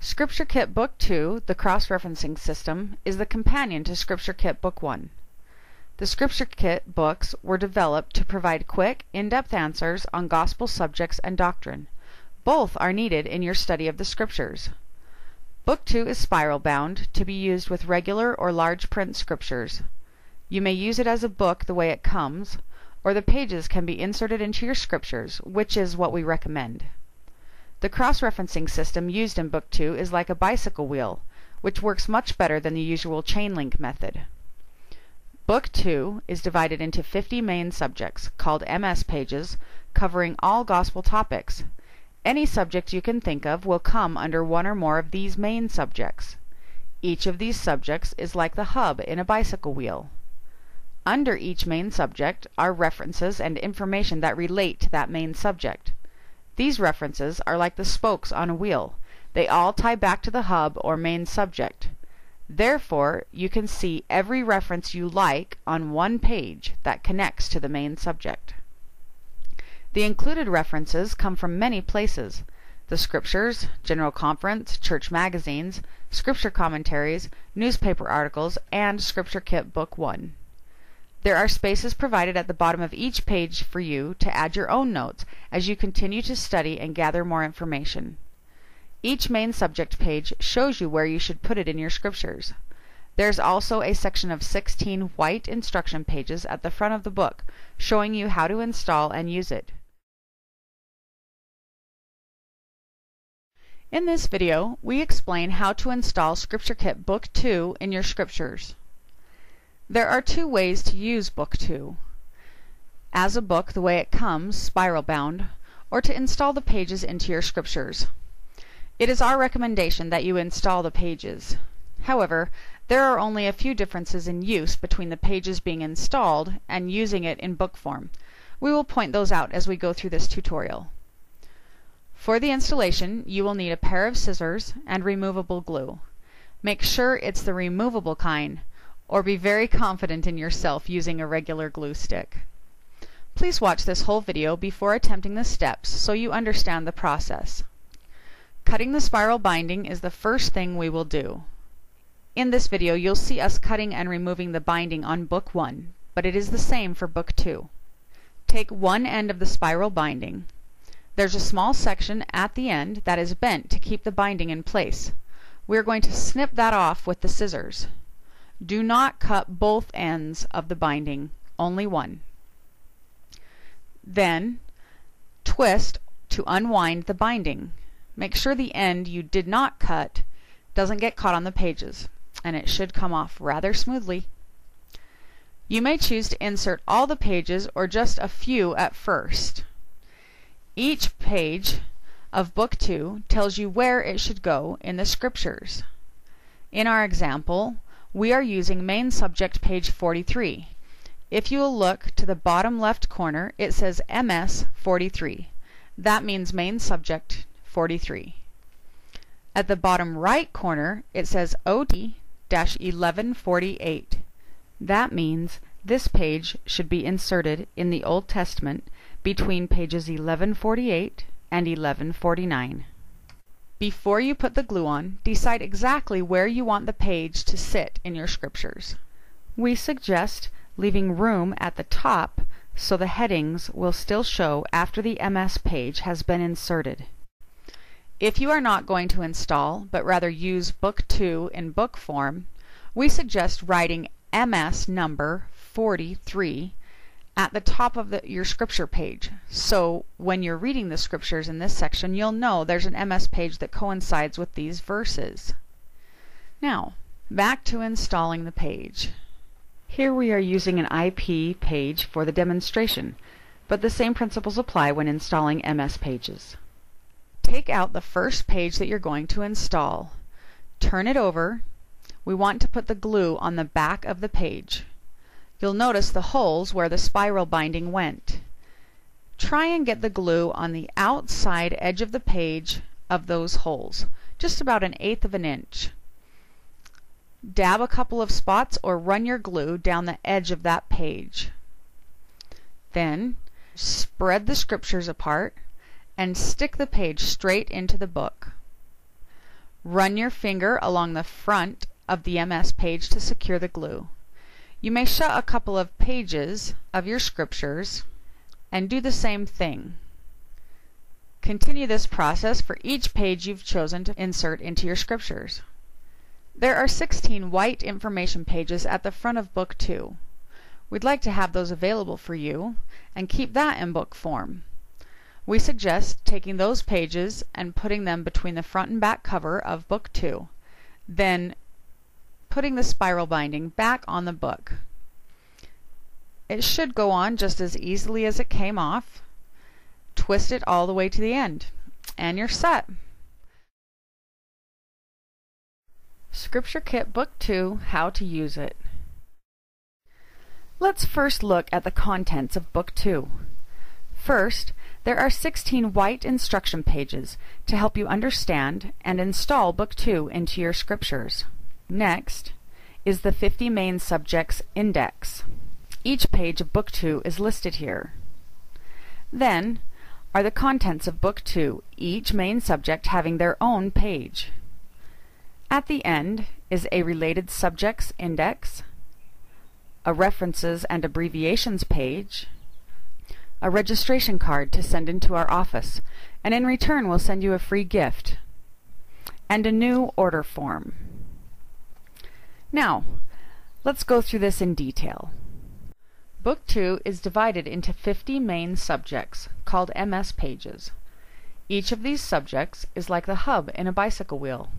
ScriptureKIT Book 2, the cross-referencing system, is the companion to ScriptureKIT Book 1. The ScriptureKIT books were developed to provide quick, in-depth answers on gospel subjects and doctrine. Both are needed in your study of the Scriptures. Book 2 is spiral-bound to be used with regular or large print scriptures. You may use it as a book the way it comes, or the pages can be inserted into your scriptures, which is what we recommend. The cross-referencing system used in Book 2 is like a bicycle wheel, which works much better than the usual chain link method. Book 2 is divided into 50 main subjects, called MS pages, covering all gospel topics. Any subject you can think of will come under one or more of these main subjects. Each of these subjects is like the hub in a bicycle wheel. Under each main subject are references and information that relate to that main subject. These references are like the spokes on a wheel. They all tie back to the hub or main subject. Therefore, you can see every reference you like on one page that connects to the main subject. The included references come from many places: the Scriptures, General Conference, church magazines, scripture commentaries, newspaper articles, and ScriptureKIT Book 1. There are spaces provided at the bottom of each page for you to add your own notes as you continue to study and gather more information. Each main subject page shows you where you should put it in your scriptures. There's also a section of 16 white instruction pages at the front of the book showing you how to install and use it. In this video, we explain how to install ScriptureKIT Book 2 in your scriptures. There are two ways to use Book 2: as a book the way it comes, spiral-bound, or to install the pages into your scriptures. It is our recommendation that you install the pages. However, there are only a few differences in use between the pages being installed and using it in book form. We will point those out as we go through this tutorial. For the installation, you will need a pair of scissors and removable glue. Make sure it's the removable kind, or be very confident in yourself using a regular glue stick. Please watch this whole video before attempting the steps so you understand the process. Cutting the spiral binding is the first thing we will do. In this video you'll see us cutting and removing the binding on Book 1, but it is the same for Book 2. Take one end of the spiral binding. There's a small section at the end that is bent to keep the binding in place. We're going to snip that off with the scissors. Do not cut both ends of the binding, only one. Then, twist to unwind the binding. Make sure the end you did not cut doesn't get caught on the pages, and it should come off rather smoothly. You may choose to insert all the pages or just a few at first. Each page of Book 2 tells you where it should go in the Scriptures. In our example, we are using main subject page 43. If you will look to the bottom left corner, it says MS 43. That means main subject 43. At the bottom right corner, it says OT-1148. That means this page should be inserted in the Old Testament between pages 1148 and 1149. Before you put the glue on, decide exactly where you want the page to sit in your scriptures. We suggest leaving room at the top so the headings will still show after the MS page has been inserted. If you are not going to install, but rather use Book 2 in book form, we suggest writing MS number 43 at the top of your scripture page. So when you're reading the scriptures in this section, you'll know there's an MS page that coincides with these verses. Now, back to installing the page. Here we are using an IP page for the demonstration, but the same principles apply when installing MS pages. Take out the first page that you're going to install. Turn it over. We want to put the glue on the back of the page. You'll notice the holes where the spiral binding went. Try and get the glue on the outside edge of the page of those holes, just about 1/8 of an inch. Dab a couple of spots or run your glue down the edge of that page. Then spread the scriptures apart and stick the page straight into the book. Run your finger along the front of the MS page to secure the glue. You may shut a couple of pages of your scriptures and do the same thing. Continue this process for each page you've chosen to insert into your scriptures. There are 16 white information pages at the front of Book 2. We'd like to have those available for you and keep that in book form. We suggest taking those pages and putting them between the front and back cover of Book 2, then putting the spiral binding back on the book. It should go on just as easily as it came off. Twist it all the way to the end, and you're set. ScriptureKit Book 2, How to Use It. Let's first look at the contents of Book 2. First, there are 16 white instruction pages to help you understand and install Book 2 into your scriptures. Next is the 50 main subjects index. Each page of Book 2 is listed here. Then are the contents of Book 2, each main subject having their own page. At the end is a related subjects index, a references and abbreviations page, a registration card to send into our office, and in return we'll send you a free gift, and a new order form. Now, let's go through this in detail. Book 2 is divided into 50 main subjects, called MS pages. Each of these subjects is like the hub in a bicycle wheel.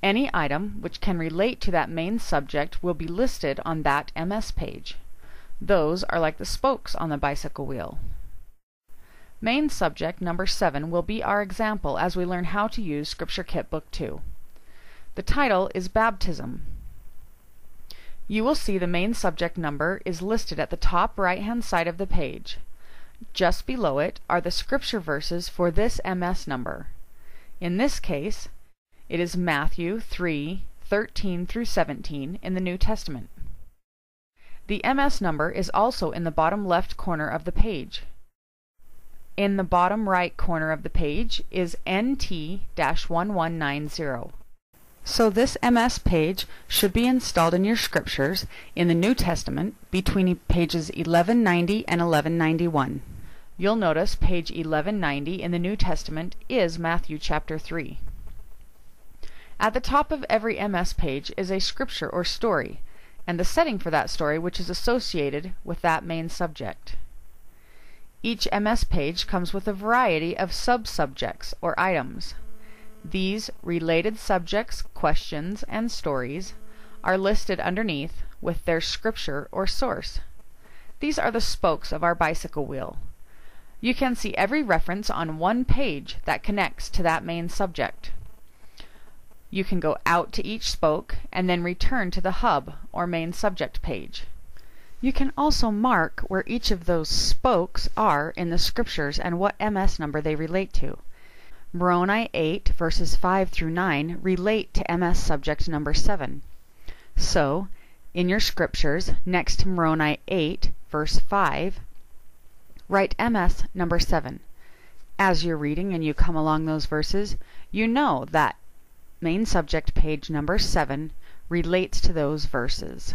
Any item which can relate to that main subject will be listed on that MS page. Those are like the spokes on the bicycle wheel. Main subject number 7 will be our example as we learn how to use ScriptureKit Book 2. The title is Baptism. You will see the main subject number is listed at the top right-hand side of the page. Just below it are the scripture verses for this MS number. In this case, it is Matthew 3:13 through 17 in the New Testament. The MS number is also in the bottom left corner of the page. In the bottom right corner of the page is NT-1190. So this MS page should be installed in your scriptures in the New Testament between pages 1190 and 1191. You'll notice page 1190 in the New Testament is Matthew chapter 3. At the top of every MS page is a scripture or story, and the setting for that story which is associated with that main subject. Each MS page comes with a variety of sub-subjects or items. These related subjects, questions, and stories are listed underneath with their scripture or source. These are the spokes of our bicycle wheel. You can see every reference on one page that connects to that main subject. You can go out to each spoke and then return to the hub or main subject page. You can also mark where each of those spokes are in the scriptures and what MS number they relate to. Moroni 8 verses 5 through 9 relate to MS subject number 7. So, in your scriptures, next to Moroni 8 verse 5, write MS number 7. As you're reading and you come along those verses, you know that main subject page number 7 relates to those verses.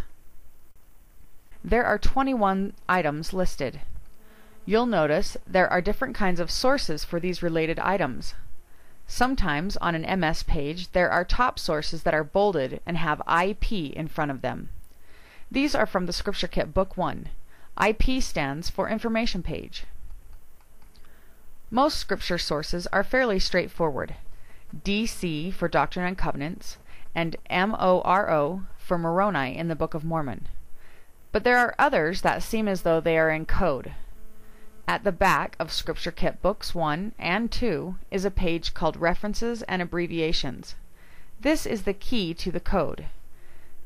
There are 21 items listed. You'll notice there are different kinds of sources for these related items. Sometimes on an MS page there are top sources that are bolded and have IP in front of them. These are from the ScriptureKit Book 1. IP stands for Information Page. Most scripture sources are fairly straightforward. DC for Doctrine and Covenants, and MORO for Moroni in the Book of Mormon. But there are others that seem as though they are in code. At the back of ScriptureKit Books 1 and 2 is a page called References and Abbreviations. This is the key to the code.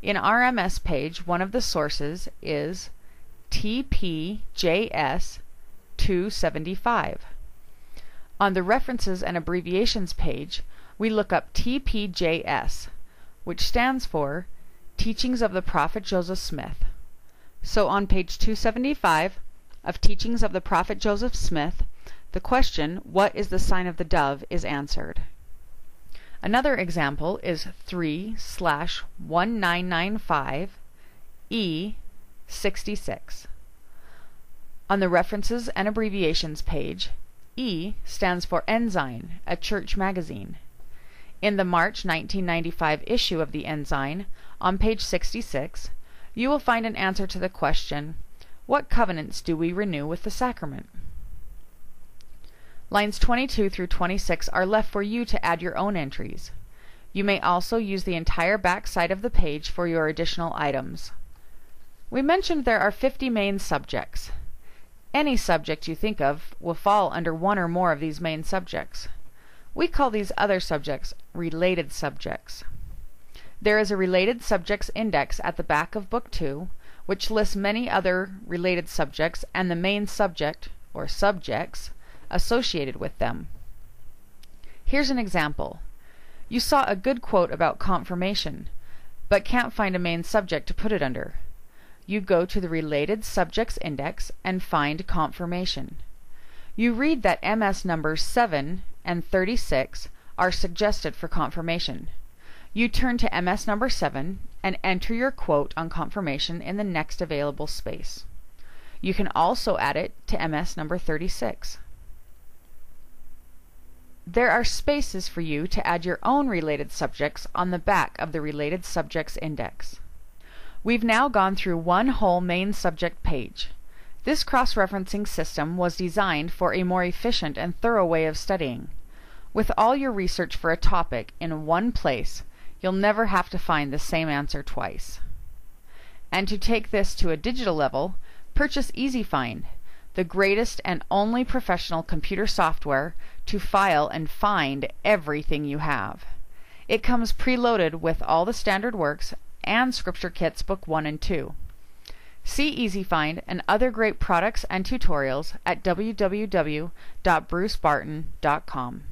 In RMS page, one of the sources is TPJS 275. On the References and Abbreviations page, we look up TPJS, which stands for Teachings of the Prophet Joseph Smith. So on page 275 of Teachings of the Prophet Joseph Smith, the question, "What is the sign of the dove?" is answered. Another example is 3/1995 E66. On the References and Abbreviations page, E stands for Ensign, a church magazine. In the March 1995 issue of the Ensign, on page 66, you will find an answer to the question, "What covenants do we renew with the sacrament?" Lines 22 through 26 are left for you to add your own entries. You may also use the entire back side of the page for your additional items. We mentioned there are 50 main subjects. Any subject you think of will fall under one or more of these main subjects. We call these other subjects related subjects. There is a related subjects index at the back of Book 2, which lists many other related subjects and the main subject, or subjects, associated with them. Here's an example. You saw a good quote about confirmation, but can't find a main subject to put it under. You go to the Related Subjects Index and find Confirmation. You read that MS numbers 7 and 36 are suggested for confirmation. You turn to MS number 7 and enter your quote on confirmation in the next available space. You can also add it to MS number 36. There are spaces for you to add your own related subjects on the back of the Related Subjects Index. We've now gone through one whole main subject page. This cross-referencing system was designed for a more efficient and thorough way of studying. With all your research for a topic in one place, you'll never have to find the same answer twice. And to take this to a digital level, purchase EasyFind, the greatest and only professional computer software to file and find everything you have. It comes preloaded with all the standard works and ScriptureKIT's Book 1 and 2. See EasyFind and other great products and tutorials at www.brucebarton.com.